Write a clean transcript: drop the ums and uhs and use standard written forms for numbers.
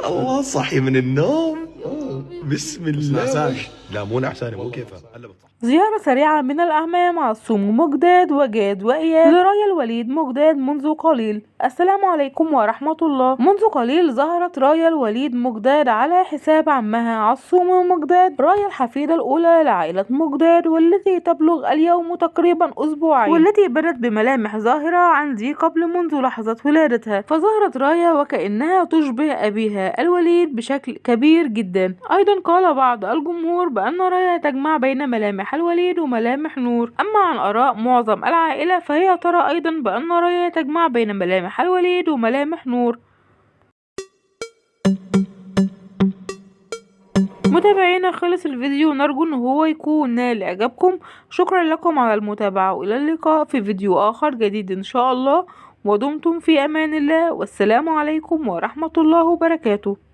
الله صحي من النوم. بسم الله. نعسان. لا مو نعساني، مو كيفها هلا بتصحى. زيارة سريعة من الأعمام عصوم مقداد وجاد وإياد لرايا الوليد مقداد منذ قليل. السلام عليكم ورحمة الله. منذ قليل ظهرت رايا الوليد مقداد على حساب عمها عصوم مقداد، رايا الحفيدة الأولى لعائلة مقداد، والتي تبلغ اليوم تقريبا أسبوعين، والتي بدت بملامح ظاهرة عن ضيق قبل منذ لحظة ولادتها. فظهرت رايا وكأنها تشبه أبيها الوليد بشكل كبير جدا. أيضا قال بعض الجمهور بأن رايا تجمع بين ملامح الوليد وملامح نور. أما عن آراء معظم العائلة فهي ترى أيضا بأن رايا تجمع بين ملامح الوليد وملامح نور. متابعينا، خلص الفيديو، نرجو ان هو يكون نال اعجابكم. شكرا لكم على المتابعة، والى اللقاء في فيديو اخر جديد ان شاء الله، ودمتم في امان الله، والسلام عليكم ورحمة الله وبركاته.